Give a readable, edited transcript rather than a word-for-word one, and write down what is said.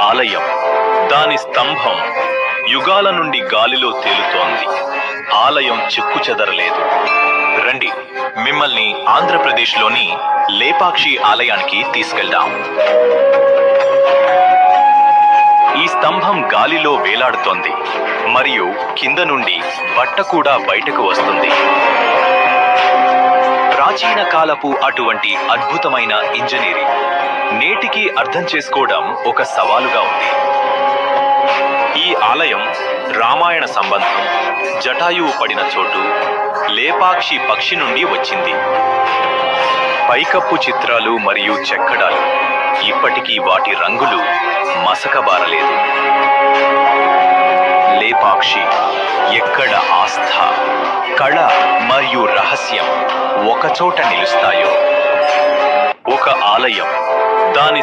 ఆలయం, దాని స్తంభం యుగాల నుండి గాలిలో తేలుతోంది. ఆలయం చెక్కుచెదరలేదు. రండి, మిమ్మల్ని ఆంధ్రప్రదేశ్లోని లేపాక్షి ఆలయానికి తీసుకెళ్దాం. ఈ స్తంభం గాలిలో వేలాడుతోంది మరియు కింద నుండి బట్ట కూడా బయటకు వస్తుంది. ప్రాచీన కాలపు అటువంటి అద్భుతమైన ఇంజనీరింగ్ నేటికి అర్థం చేసుకోవడం ఒక సవాలుగా ఉంది. ఈ ఆలయం రామాయణ సంబంధం, జటాయువు పడిన చోటు, లేపాక్షి పక్షి నుండి వచ్చింది. పైకప్పు చిత్రాలు మరియు చెక్కడాలు ఇప్పటికీ వాటి రంగులు మసకబారలేదు. లేపాక్షి ఎక్కడ ఆస్థ, కళ మరియు రహస్యం ఒకచోట నిలుస్తాయో, ఒక ఆలయం దాని